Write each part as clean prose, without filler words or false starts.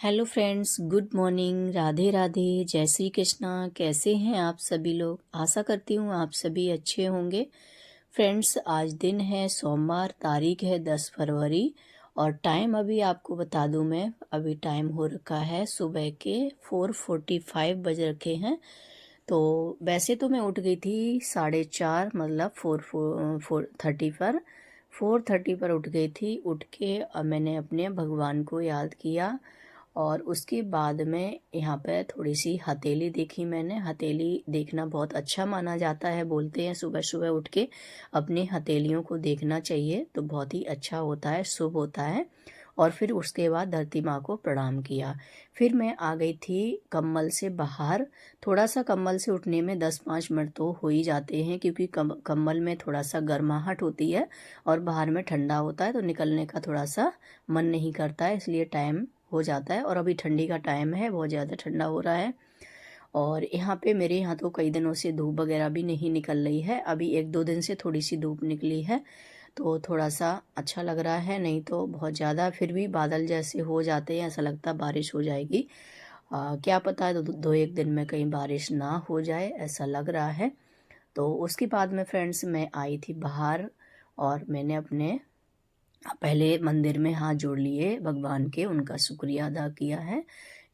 Hello friends, good morning, Radhe Radhe, जय श्री कृष्णा। कैसे हैं आप सभी लोग? आशा करती हूँ आप सभी अच्छे होंगे। फ्रेंड्स, आज दिन है सोमवार, तारीख है 10 फरवरी और टाइम अभी आपको बता दूं मैं, अभी टाइम हो रखा है सुबह के 4:45 बज रखे हैं। तो वैसे तो मैं उठ गई थी 4:30, मतलब 4:30 पर 4:30 पर उठ गई थी। उठ के मैंने अपने भगवान को याद किया और उसके बाद में यहाँ पे थोड़ी सी हथेली देखी। मैंने हथेली देखना बहुत अच्छा माना जाता है, बोलते हैं सुबह सुबह उठ के अपनी हथेलियों को देखना चाहिए तो बहुत ही अच्छा होता है, शुभ होता है। और फिर उसके बाद धरती माँ को प्रणाम किया। फिर मैं आ गई थी कम्बल से बाहर। थोड़ा सा कम्बल से उठने में 10-5 मिनट तो हो ही जाते हैं, क्योंकि कम्बल में थोड़ा सा गर्माहट होती है और बाहर में ठंडा होता है तो निकलने का थोड़ा सा मन नहीं करता है, इसलिए टाइम हो जाता है। और अभी ठंडी का टाइम है, बहुत ज़्यादा ठंडा हो रहा है। और यहाँ पे मेरे यहाँ तो कई दिनों से धूप वगैरह भी नहीं निकल रही है, अभी 1-2 दिन से थोड़ी सी धूप निकली है तो थोड़ा सा अच्छा लग रहा है। नहीं तो बहुत ज़्यादा फिर भी बादल जैसे हो जाते हैं, ऐसा लगता है बारिश हो जाएगी। क्या पता है 2-1 दिन में कहीं बारिश ना हो जाए, ऐसा लग रहा है। तो उसके बाद में फ्रेंड्स मैं आई थी बाहर और मैंने अपने पहले मंदिर में हाथ जोड़ लिए भगवान के, उनका शुक्रिया अदा किया है।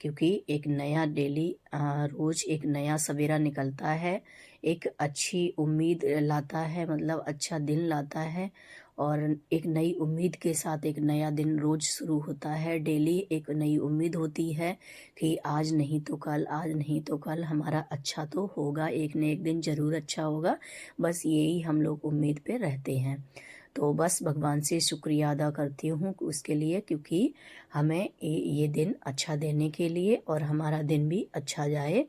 क्योंकि एक नया डेली रोज एक नया सवेरा निकलता है, एक अच्छी उम्मीद लाता है, मतलब अच्छा दिन लाता है। और एक नई उम्मीद के साथ एक नया दिन रोज शुरू होता है। डेली एक नई उम्मीद होती है कि आज नहीं तो कल, आज नहीं तो कल हमारा अच्छा तो होगा, एक न एक दिन जरूर अच्छा होगा। बस यही हम लोग उम्मीद पे रहते हैं। तो बस भगवान से शुक्रिया अदा करती हूँ उसके लिए, क्योंकि हमें ये दिन अच्छा देने के लिए और हमारा दिन भी अच्छा जाए।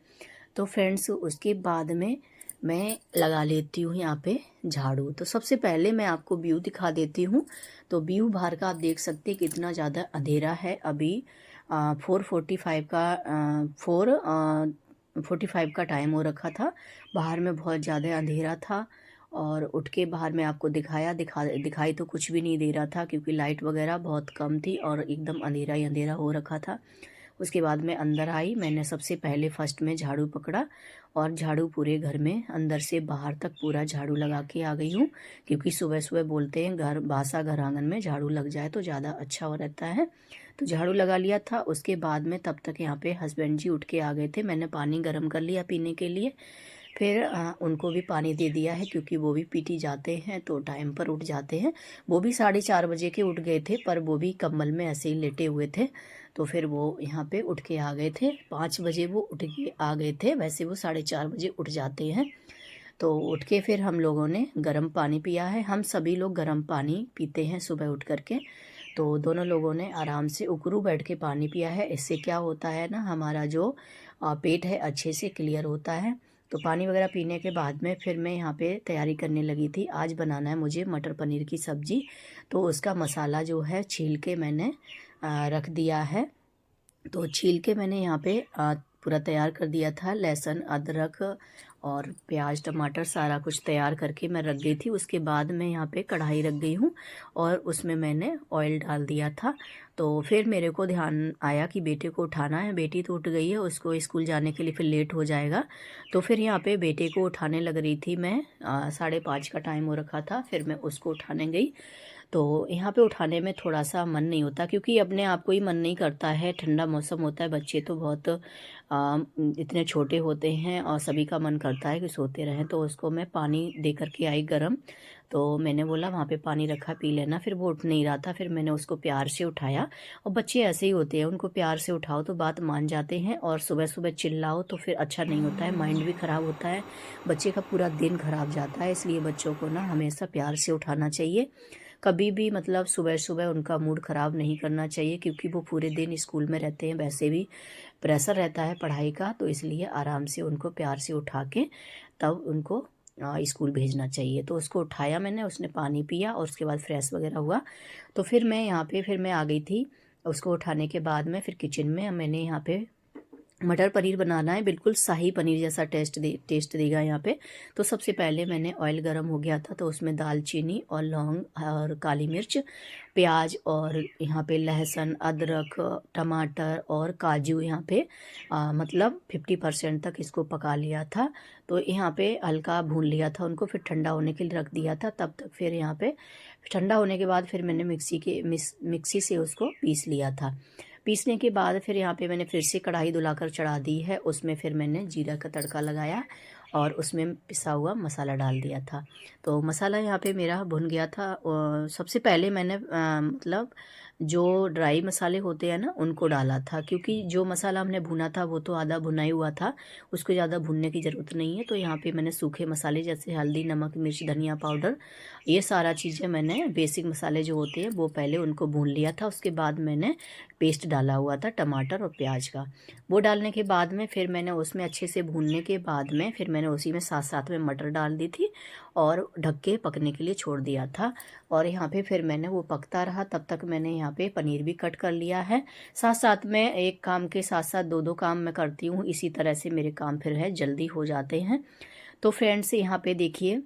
तो फ्रेंड्स, उसके बाद में मैं लगा लेती हूँ यहाँ पे झाड़ू। तो सबसे पहले मैं आपको व्यू दिखा देती हूँ। तो व्यू बाहर का आप देख सकते हैं कितना ज़्यादा अंधेरा है। अभी 4:45 का 4:45 का टाइम हो रखा था। बाहर में बहुत ज़्यादा अंधेरा था और उठ के बाहर में आपको दिखाई तो कुछ भी नहीं दे रहा था, क्योंकि लाइट वगैरह बहुत कम थी और एकदम अंधेरा ही अंधेरा हो रखा था। उसके बाद मैं अंदर आई, मैंने सबसे पहले फर्स्ट में झाड़ू पकड़ा और झाड़ू पूरे घर में अंदर से बाहर तक पूरा झाड़ू लगा के आ गई हूँ। क्योंकि सुबह सुबह बोलते हैं घर बासा घर आंगन में झाड़ू लग जाए तो ज़्यादा अच्छा हो रहता है। तो झाड़ू लगा लिया था। उसके बाद में तब तक यहाँ पे हस्बैंड जी उठ के आ गए थे, मैंने पानी गर्म कर लिया पीने के लिए। फिर उनको भी पानी दे दिया है, क्योंकि वो भी पीटी जाते हैं तो टाइम पर उठ जाते हैं। वो भी 4:30 बजे के उठ गए थे, पर वो भी कम्बल में ऐसे ही लेटे हुए थे। तो फिर वो यहाँ पे उठ के आ गए थे, 5 बजे वो उठ के आ गए थे। वैसे वो 4:30 बजे उठ जाते हैं। तो उठ के फिर हम लोगों ने गर्म पानी पिया है। हम सभी लोग गर्म पानी पीते हैं सुबह उठ करके। तो दोनों लोगों ने आराम से उकड़ू बैठ के पानी पिया है। इससे क्या होता है ना, हमारा जो पेट है अच्छे से क्लियर होता है। तो पानी वगैरह पीने के बाद में फिर मैं यहाँ पे तैयारी करने लगी थी। आज बनाना है मुझे मटर पनीर की सब्ज़ी। तो उसका मसाला जो है छील के मैंने रख दिया है। तो छील के मैंने यहाँ पे पूरा तैयार कर दिया था। लहसुन, अदरक और प्याज, टमाटर सारा कुछ तैयार करके मैं रख गई थी। उसके बाद मैं यहाँ पे कढ़ाई रख गई हूँ और उसमें मैंने ऑयल डाल दिया था। तो फिर मेरे को ध्यान आया कि बेटे को उठाना है। बेटी तो उठ गई है, उसको स्कूल जाने के लिए फिर लेट हो जाएगा। तो फिर यहाँ पे बेटे को उठाने लग रही थी मैं। 5:30 का टाइम हो रखा था, फिर मैं उसको उठाने गई। तो यहाँ पे उठाने में थोड़ा सा मन नहीं होता, क्योंकि अपने आप को ही मन नहीं करता है। ठंडा मौसम होता है, बच्चे तो बहुत इतने छोटे होते हैं और सभी का मन करता है कि सोते रहें। तो उसको मैं पानी दे करके आई गरम। तो मैंने बोला वहाँ पे पानी रखा, पी लेना। फिर वो उठ नहीं रहा था, फिर मैंने उसको प्यार से उठाया। और बच्चे ऐसे ही होते हैं, उनको प्यार से उठाओ तो बात मान जाते हैं, और सुबह सुबह चिल्लाओ तो फिर अच्छा नहीं होता है, माइंड भी ख़राब होता है, बच्चे का पूरा दिन खराब जाता है। इसलिए बच्चों को ना हमेशा प्यार से उठाना चाहिए। कभी भी मतलब सुबह सुबह उनका मूड ख़राब नहीं करना चाहिए, क्योंकि वो पूरे दिन स्कूल में रहते हैं, वैसे भी प्रेशर रहता है पढ़ाई का। तो इसलिए आराम से उनको प्यार से उठा के तब उनको स्कूल भेजना चाहिए। तो उसको उठाया मैंने, उसने पानी पिया और उसके बाद फ्रेश वगैरह हुआ। तो फिर मैं आ गई थी। उसको उठाने के बाद में फिर किचन में मैंने यहाँ पे मटर पनीर बनाना है, बिल्कुल शाही पनीर जैसा टेस्ट देगा यहाँ पे। तो सबसे पहले मैंने ऑयल गरम हो गया था तो उसमें दालचीनी और लौंग और काली मिर्च, प्याज और यहाँ पे लहसुन, अदरक, टमाटर और काजू यहाँ पे मतलब 50% तक इसको पका लिया था। तो यहाँ पे हल्का भून लिया था उनको, फिर ठंडा होने के लिए रख दिया था। तब तक फिर यहाँ पे ठंडा होने के बाद फिर मैंने मिक्सी से उसको पीस लिया था। पीसने के बाद फिर यहाँ पे मैंने फिर से कढ़ाई धुलाकर चढ़ा दी है। उसमें फिर मैंने जीरा का तड़का लगाया और उसमें पिसा हुआ मसाला डाल दिया था। तो मसाला यहाँ पे मेरा भुन गया था। सबसे पहले मैंने मतलब जो ड्राई मसाले होते हैं ना उनको डाला था, क्योंकि जो मसाला हमने भुना था वो तो आधा भुना ही हुआ था, उसको ज़्यादा भुनने की ज़रूरत नहीं है। तो यहाँ पे मैंने सूखे मसाले जैसे हल्दी, नमक, मिर्च, धनिया पाउडर, ये सारा चीज़ें मैंने बेसिक मसाले जो होते हैं वो पहले उनको भून लिया था। उसके बाद मैंने पेस्ट डाला हुआ था टमाटर और प्याज का। वो डालने के बाद में फिर मैंने उसमें अच्छे से भूनने के बाद में फिर मैंने उसी में साथ साथ में मटर डाल दी थी और ढक के पकने के लिए छोड़ दिया था। और यहाँ पे फिर मैंने वो पकता रहा, तब तक मैंने यहाँ पे पनीर भी कट कर लिया है। साथ साथ में एक काम के साथ साथ दो दो काम मैं करती हूँ, इसी तरह से मेरे काम फिर है जल्दी हो जाते हैं। तो फ्रेंड्स यहाँ पे देखिए,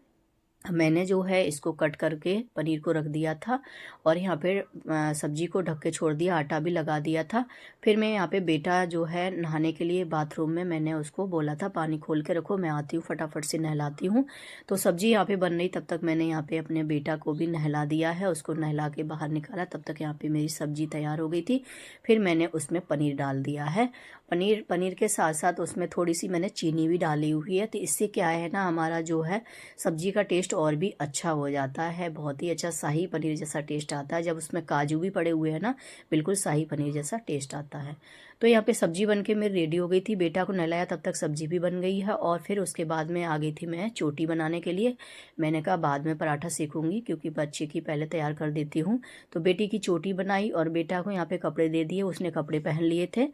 मैंने जो है इसको कट करके पनीर को रख दिया था और यहाँ पे सब्जी को ढक के छोड़ दिया, आटा भी लगा दिया था। फिर मैं यहाँ पे बेटा जो है नहाने के लिए बाथरूम में, मैंने उसको बोला था पानी खोल के रखो, मैं आती हूँ फटाफट से नहलाती हूँ। तो सब्जी यहाँ पे बन रही, तब तक मैंने यहाँ पे अपने बेटा को भी नहला दिया है, उसको नहला के बाहर निकाला। तब तक यहाँ पे मेरी सब्जी तैयार हो गई थी। फिर मैंने उसमें पनीर डाल दिया है। पनीर के साथ साथ उसमें थोड़ी सी मैंने चीनी भी डाली हुई है। तो इससे क्या है ना, हमारा जो है सब्जी का टेस्ट और भी अच्छा हो जाता है, बहुत ही अच्छा शाही पनीर जैसा टेस्ट आता है। जब उसमें काजू भी पड़े हुए हैं ना, बिल्कुल शाही पनीर जैसा टेस्ट आता है। तो यहाँ पे सब्जी बन के मेरी रेडी हो गई थी, बेटा को नहलाया तब तक सब्जी भी बन गई है। और फिर उसके बाद में आ गई थी मैं चोटी बनाने के लिए। मैंने कहा बाद में पराठा सीखूंगी, क्योंकि बच्चे की पहले तैयार कर देती हूँ। तो बेटी की चोटी बनाई और बेटा को यहाँ पे कपड़े दे दिए, उसने कपड़े पहन लिए थे।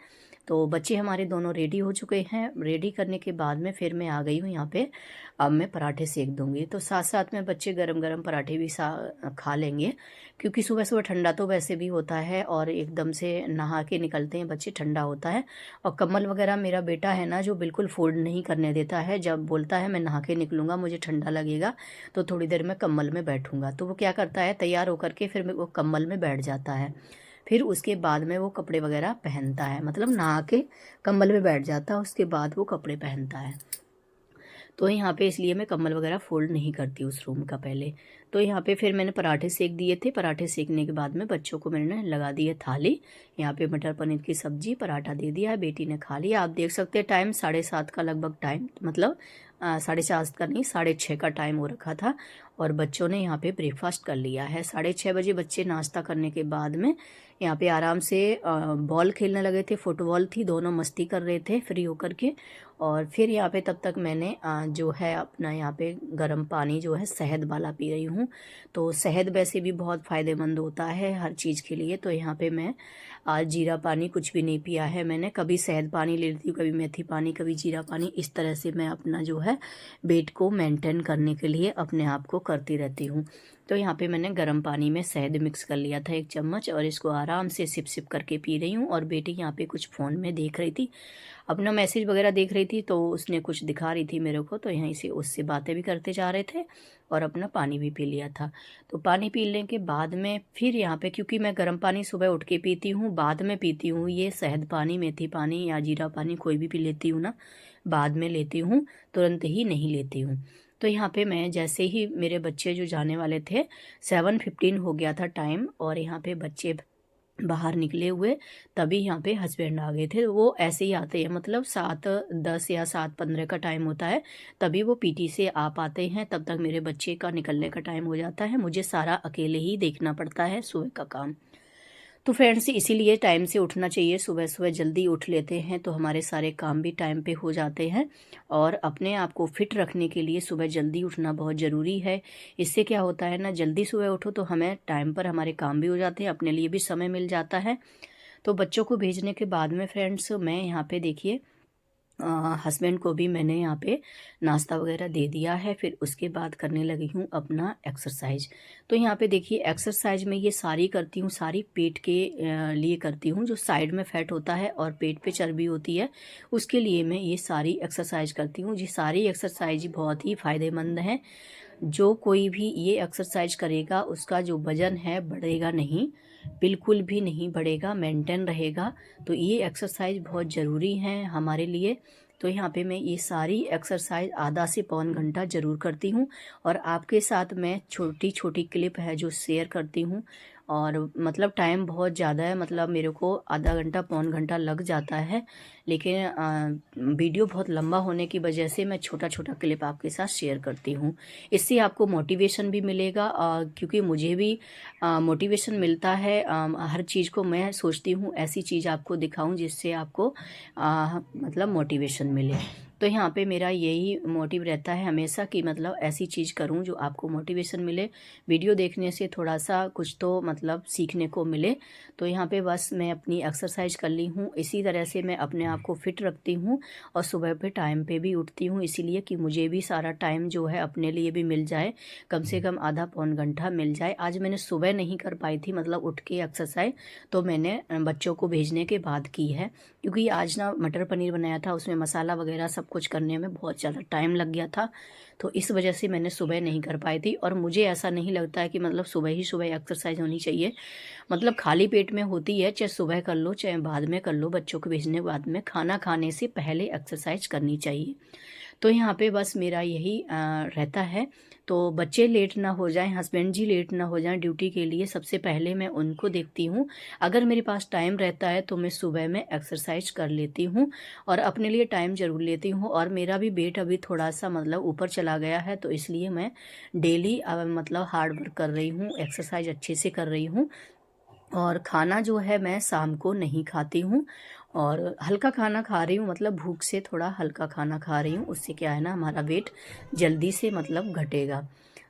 तो बच्चे हमारे दोनों रेडी हो चुके हैं। रेडी करने के बाद में फिर मैं आ गई हूँ यहाँ पे, अब मैं पराठे सेक दूंगी। तो साथ साथ में बच्चे गरम गरम पराठे भी खा लेंगे, क्योंकि सुबह सुबह ठंडा तो वैसे भी होता है और एकदम से नहा के निकलते हैं बच्चे, ठंडा होता है। और कम्बल वगैरह मेरा बेटा है ना जो बिल्कुल फोल्ड नहीं करने देता है, जब बोलता है मैं नहा के निकलूंगा, मुझे ठंडा लगेगा तो थोड़ी देर में कम्बल में बैठूंगा, तो वो क्या करता है तैयार होकर के फिर वो कम्बल में बैठ जाता है। फिर उसके बाद में वो कपड़े वगैरह पहनता है, मतलब नहा के कंबल में बैठ जाता है, उसके बाद वो कपड़े पहनता है। तो यहाँ पे इसलिए मैं कम्बल वगैरह फोल्ड नहीं करती उस रूम का पहले। तो यहाँ पे फिर मैंने पराठे सेक दिए थे। पराठे सेकने के बाद में बच्चों को मैंने लगा दी है थाली। यहाँ पे मटर पनीर की सब्जी, पराठा दे दिया है, बेटी ने खा लिया। आप देख सकते हैं टाइम 7:30 का लगभग टाइम, मतलब 4:30 का नहीं, 6:30 का टाइम हो रखा था। और बच्चों ने यहाँ पे ब्रेकफास्ट कर लिया है। 6:30 बजे बच्चे नाश्ता करने के बाद में यहाँ पे आराम से बॉल खेलने लगे थे, फुटबॉल थी, दोनों मस्ती कर रहे थे फ्री होकर के। और फिर यहाँ पे तब तक मैंने जो है अपना यहाँ पे गर्म पानी जो है शहद वाला पी रही हूँ। तो शहद वैसे भी बहुत फ़ायदेमंद होता है हर चीज़ के लिए। तो यहाँ पे मैं आज जीरा पानी कुछ भी नहीं पिया है मैंने, कभी शहद पानी ले लेती हूँ, कभी मेथी पानी, कभी जीरा पानी, इस तरह से मैं अपना जो है वेट को मेंटेन करने के लिए अपने आप को करती रहती हूँ। तो यहाँ पे मैंने गर्म पानी में शहद मिक्स कर लिया था 1 चम्मच, और इसको आराम से सिप सिप करके पी रही हूँ। और बेटी यहाँ पे कुछ फ़ोन में देख रही थी, अपना मैसेज वगैरह देख रही थी, तो उसने कुछ दिखा रही थी मेरे को, तो यहीं से उससे बातें भी करते जा रहे थे और अपना पानी भी पी लिया था। तो पानी पी लेने के बाद में फिर यहाँ पे, क्योंकि मैं गर्म पानी सुबह उठ के पीती हूँ, बाद में पीती हूँ ये शहद पानी, मेथी पानी या जीरा पानी, कोई भी पी लेती हूँ ना, बाद में लेती हूँ, तुरंत ही नहीं लेती हूँ। तो यहाँ पे मैं जैसे ही मेरे बच्चे जो जाने वाले थे, 7:15 हो गया था टाइम, और यहाँ पे बच्चे बाहर निकले हुए, तभी यहाँ पे हस्बैंड आ गए थे। वो ऐसे ही आते हैं, मतलब 7:10 या 7:15 का टाइम होता है, तभी वो पीटी से आ पाते हैं। तब तक मेरे बच्चे का निकलने का टाइम हो जाता है, मुझे सारा अकेले ही देखना पड़ता है सुबह का काम। तो फ्रेंड्स इसीलिए टाइम से उठना चाहिए, सुबह सुबह जल्दी उठ लेते हैं तो हमारे सारे काम भी टाइम पे हो जाते हैं। और अपने आप को फिट रखने के लिए सुबह जल्दी उठना बहुत ज़रूरी है। इससे क्या होता है ना, जल्दी सुबह उठो तो हमें टाइम पर हमारे काम भी हो जाते हैं, अपने लिए भी समय मिल जाता है। तो बच्चों को भेजने के बाद में फ्रेंड्स मैं यहाँ पे देखिए हस्बैंड को भी मैंने यहाँ पे नाश्ता वगैरह दे दिया है। फिर उसके बाद करने लगी हूँ अपना एक्सरसाइज। तो यहाँ पे देखिए एक्सरसाइज में ये सारी करती हूँ, सारी पेट के लिए करती हूँ। जो साइड में फैट होता है और पेट पे चर्बी होती है, उसके लिए मैं ये सारी एक्सरसाइज करती हूँ। ये सारी एक्सरसाइज बहुत ही फ़ायदेमंद है। जो कोई भी ये एक्सरसाइज करेगा उसका जो वज़न है बढ़ेगा नहीं, बिल्कुल भी नहीं बढ़ेगा, मेंटेन रहेगा। तो ये एक्सरसाइज बहुत ज़रूरी है हमारे लिए। तो यहाँ पे मैं ये सारी एक्सरसाइज आधा से पौन घंटा ज़रूर करती हूँ और आपके साथ मैं छोटी छोटी क्लिप है जो शेयर करती हूँ। और मतलब टाइम बहुत ज़्यादा है, मतलब मेरे को आधा घंटा पौन घंटा लग जाता है, लेकिन वीडियो बहुत लंबा होने की वजह से मैं छोटा छोटा क्लिप आपके साथ शेयर करती हूँ। इससे आपको मोटिवेशन भी मिलेगा, क्योंकि मुझे भी मोटिवेशन मिलता है। हर चीज़ को मैं सोचती हूँ ऐसी चीज़ आपको दिखाऊं जिससे आपको मतलब मोटिवेशन मिले। तो यहाँ पे मेरा यही मोटिव रहता है हमेशा कि मतलब ऐसी चीज़ करूँ जो आपको मोटिवेशन मिले, वीडियो देखने से थोड़ा सा कुछ तो मतलब सीखने को मिले। तो यहाँ पे बस मैं अपनी एक्सरसाइज कर ली हूँ। इसी तरह से मैं अपने आप को फिट रखती हूँ और सुबह पे टाइम पे भी उठती हूँ, इसीलिए कि मुझे भी सारा टाइम जो है अपने लिए भी मिल जाए, कम से कम आधा पौन घंटा मिल जाए। आज मैंने सुबह नहीं कर पाई थी मतलब उठ के एक्सरसाइज, तो मैंने बच्चों को भेजने के बाद की है। क्योंकि आज ना मटर पनीर बनाया था, उसमें मसाला वगैरह सब कुछ करने में बहुत ज़्यादा टाइम लग गया था, तो इस वजह से मैंने सुबह नहीं कर पाई थी। और मुझे ऐसा नहीं लगता है कि मतलब सुबह ही सुबह एक्सरसाइज होनी चाहिए, मतलब खाली पेट में होती है, चाहे सुबह कर लो चाहे बाद में कर लो, बच्चों को भेजने के बाद में, खाना खाने से पहले एक्सरसाइज करनी चाहिए। तो यहाँ पे बस मेरा यही रहता है। तो बच्चे लेट ना हो जाएं, हस्बैंड जी लेट ना हो जाएं ड्यूटी के लिए, सबसे पहले मैं उनको देखती हूँ। अगर मेरे पास टाइम रहता है तो मैं सुबह में एक्सरसाइज कर लेती हूँ और अपने लिए टाइम ज़रूर लेती हूँ। और मेरा भी वेट अभी थोड़ा सा मतलब ऊपर चला गया है, तो इसलिए मैं डेली मतलब हार्ड वर्क कर रही हूँ, एक्सरसाइज अच्छे से कर रही हूँ। और खाना जो है मैं शाम को नहीं खाती हूँ और हल्का खाना खा रही हूँ, मतलब भूख से थोड़ा हल्का खाना खा रही हूँ। उससे क्या है ना, हमारा वेट जल्दी से मतलब घटेगा।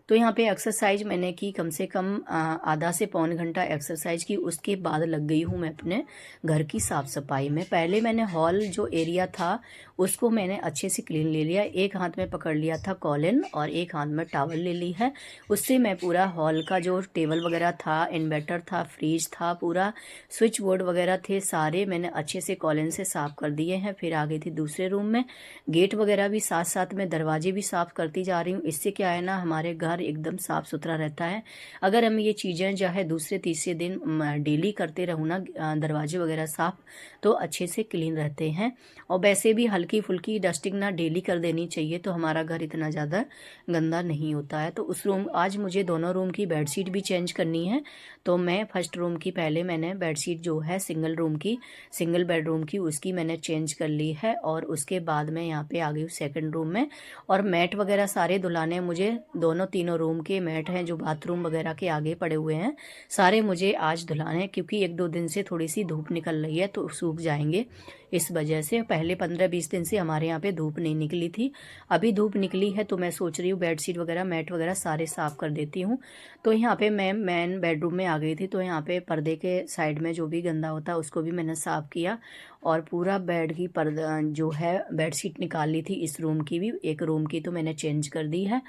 तो यहाँ पे एक्सरसाइज मैंने की कम से कम आधा से पौन घंटा एक्सरसाइज की। उसके बाद लग गई हूँ मैं अपने घर की साफ़ सफाई में। पहले मैंने हॉल जो एरिया था उसको मैंने अच्छे से क्लीन ले लिया, एक हाथ में पकड़ लिया था कॉलिन और एक हाथ में टॉवल ले ली है। उससे मैं पूरा हॉल का जो टेबल वगैरह था, इन्वर्टर था, फ्रिज था, पूरा स्विच बोर्ड वगैरह थे, सारे मैंने अच्छे से कॉलिन से साफ़ कर दिए हैं। फिर आ गई थी दूसरे रूम में, गेट वगैरह भी साथ साथ में दरवाजे भी साफ़ करती जा रही हूँ। इससे क्या है ना, हमारे घर एकदम साफ़ सुथरा रहता है। अगर हम ये चीज़ें जो है दूसरे तीसरे दिन डेली करते रहूँ ना, दरवाजे वगैरह साफ़, तो अच्छे से क्लीन रहते हैं। और वैसे भी हल्की फुल्की डस्टिंग ना डेली कर देनी चाहिए, तो हमारा घर इतना ज़्यादा गंदा नहीं होता है। तो उस रूम, आज मुझे दोनों रूम की बेडशीट भी चेंज करनी है। तो मैं फर्स्ट रूम की पहले मैंने बेडशीट जो है सिंगल रूम की, सिंगल बेडरूम की, उसकी मैंने चेंज कर ली है। और उसके बाद मैं यहाँ पे आ गई हूँ सेकंड रूम में। और मैट वगैरह सारे धुलाने हैं मुझे, दोनों तीनों रूम के मैट हैं जो बाथरूम वगैरह के आगे पड़े हुए हैं, सारे मुझे आज धुलाने हैं। क्योंकि एक दो दिन से थोड़ी सी धूप निकल रही है तो सूख जाएंगे, इस वजह से। पहले 15-20 दिन से हमारे यहाँ पे धूप नहीं निकली थी, अभी धूप निकली है, तो मैं सोच रही हूँ बेडशीट वगैरह मैट वगैरह सारे साफ़ कर देती हूँ। तो यहाँ पे मैं मेन बेडरूम में आ गई थी। तो यहाँ पे पर्दे के साइड में जो भी गंदा होता है उसको भी मैंने साफ़ किया और पूरा बेड की पर्दा जो है बेडशीट निकाल ली थी। इस रूम की भी, एक रूम की तो मैंने चेंज कर दी है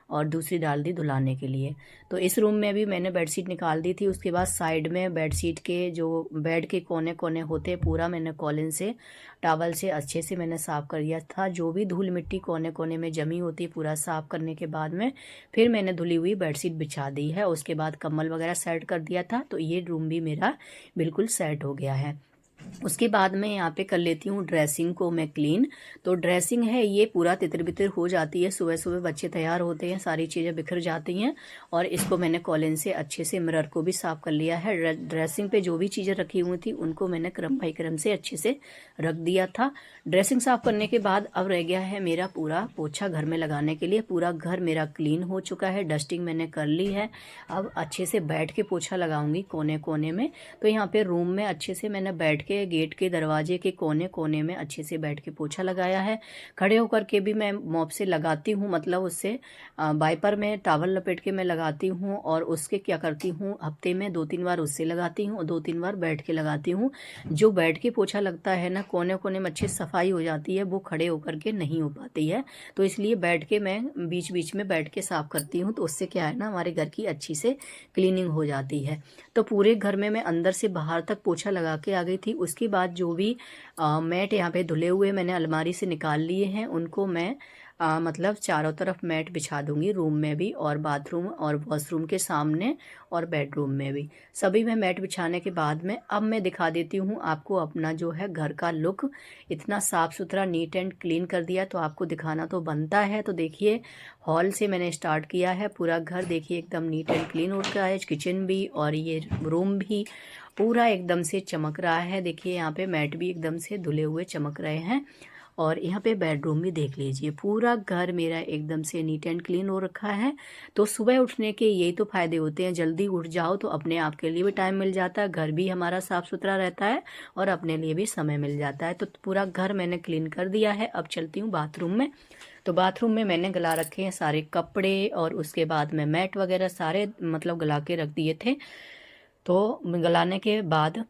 और दूसरी डाल दी धुलाने के लिए। तो इस रूम में भी मैंने बेडशीट निकाल दी थी। उसके बाद साइड में बेडशीट के जो बेड के कोने कोने होते, पूरा मैंने कॉलिन से, टॉवल से अच्छे से मैंने साफ़ कर दिया था। जो भी धूल मिट्टी कोने कोने में जमी होती, पूरा साफ़ करने के बाद में फिर मैंने धुली हुई बेडशीट बिछा दी है। उसके बाद कंबल वगैरह सेट कर दिया था, तो ये रूम भी मेरा बिल्कुल सेट हो गया है। उसके बाद मैं यहाँ पे कर लेती हूँ ड्रेसिंग को मैं क्लीन। तो ड्रेसिंग है ये पूरा तितर बितर हो जाती है, सुबह सुबह बच्चे तैयार होते हैं, सारी चीज़ें बिखर जाती हैं। और इसको मैंने कॉलिन से अच्छे से, मिरर को भी साफ़ कर लिया है। ड्रेसिंग पे जो भी चीज़ें रखी हुई थी उनको मैंने क्रम बाई क्रम से अच्छे से रख दिया था। ड्रेसिंग साफ़ करने के बाद अब रह गया है मेरा पूरा पोछा घर में लगाने के लिए। पूरा घर मेरा क्लीन हो चुका है, डस्टिंग मैंने कर ली है। अब अच्छे से बैठ के पोछा लगाऊंगी कोने कोने में। तो यहाँ पे रूम में अच्छे से मैंने बैठ के के गेट के दरवाजे के कोने कोने में अच्छे से बैठ के पोछा लगाया है। खड़े होकर के भी मैं मॉप से लगाती हूँ, मतलब उससे वाइपर में टॉवल लपेट के मैं लगाती हूँ। और उसके क्या करती हूँ, हफ्ते में 2-3 बार उससे लगाती हूँ और 2-3 बार बैठ के लगाती हूँ। जो बैठ के पोछा लगता है ना, कोने कोने में अच्छी सफाई हो जाती है, वो खड़े होकर के नहीं हो पाती है। तो इसलिए बैठ के मैं बीच बीच में बैठ के साफ करती हूँ, तो उससे क्या है ना, हमारे घर की अच्छी से क्लीनिंग हो जाती है। तो पूरे घर में मैं अंदर से बाहर तक पोछा लगा के आ गई थी। उसके बाद जो भी मैट यहाँ पे धुले हुए मैंने अलमारी से निकाल लिए हैं, उनको मैं मतलब चारों तरफ मैट बिछा दूंगी, रूम में भी और बाथरूम और वॉशरूम के सामने और बेडरूम में भी, सभी में मैट बिछाने के बाद में अब मैं दिखा देती हूँ आपको अपना जो है घर का लुक। इतना साफ सुथरा नीट एंड क्लीन कर दिया, तो आपको दिखाना तो बनता है। तो देखिए, हॉल से मैंने स्टार्ट किया है, पूरा घर देखिए एकदम नीट एंड क्लीन हो रखा है, किचन भी और ये रूम भी पूरा एकदम से चमक रहा है। देखिए यहाँ पे मैट भी एकदम से धुले हुए चमक रहे हैं। और यहाँ पे बेडरूम भी देख लीजिए, पूरा घर मेरा एकदम से नीट एंड क्लीन हो रखा है। तो सुबह उठने के यही तो फायदे होते हैं, जल्दी उठ जाओ तो अपने आप के लिए भी टाइम मिल जाता है, घर भी हमारा साफ सुथरा रहता है और अपने लिए भी समय मिल जाता है। तो पूरा घर मैंने क्लीन कर दिया है। अब चलती हूँ बाथरूम में। तो बाथरूम में मैंने गला रखे हैं सारे कपड़े और उसके बाद में मैट वगैरह सारे मतलब गला के रख दिए थे। तो गलाने के बाद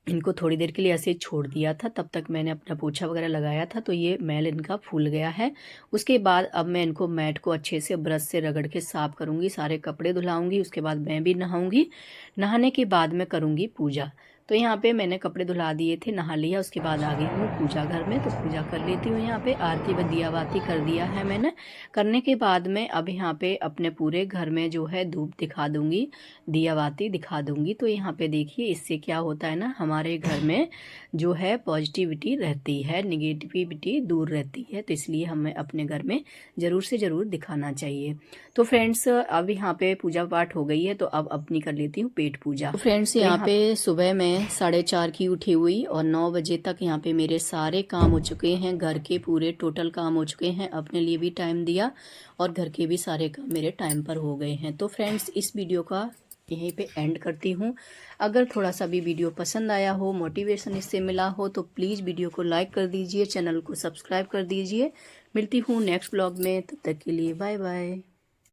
इनको थोड़ी देर के लिए ऐसे छोड़ दिया था, तब तक मैंने अपना पोछा वगैरह लगाया था, तो ये मैल इनका फूल गया है। उसके बाद अब मैं इनको मैट को अच्छे से ब्रश से रगड़ के साफ करूँगी, सारे कपड़े धुलाऊंगी, उसके बाद मैं भी नहाऊंगी। नहाने के बाद मैं करूँगी पूजा। तो यहाँ पे मैंने कपड़े धुला दिए थे, नहा लिया, उसके बाद आ गई हूँ पूजा घर में। तो पूजा कर लेती हूँ। यहाँ पे आरती व दिया बाती कर दिया है मैंने। करने के बाद में अब यहाँ पे अपने पूरे घर में जो है धूप दिखा दूंगी, दिया बाती दिखा दूंगी। तो यहाँ पे देखिए, इससे क्या होता है ना, हमारे घर में जो है पॉजिटिविटी रहती है, निगेटिविटी दूर रहती है। तो इसलिए हमें अपने घर में ज़रूर से ज़रूर दिखाना चाहिए। तो फ्रेंड्स, अब यहाँ पे पूजा पाठ हो गई है, तो अब अपनी कर लेती हूँ पेट पूजा। तो फ्रेंड्स, यहाँ पे सुबह मैं 4:30 की उठी हुई और 9 बजे तक यहाँ पे मेरे सारे काम हो चुके हैं, घर के पूरे टोटल काम हो चुके हैं। अपने लिए भी टाइम दिया और घर के भी सारे काम मेरे टाइम पर हो गए हैं। तो फ्रेंड्स, इस वीडियो का यहीं पे एंड करती हूँ। अगर थोड़ा सा भी वीडियो पसंद आया हो, मोटिवेशन इससे मिला हो, तो प्लीज़ वीडियो को लाइक कर दीजिए, चैनल को सब्सक्राइब कर दीजिए। मिलती हूँ नेक्स्ट ब्लॉग में, तब तक के लिए बाय बाय।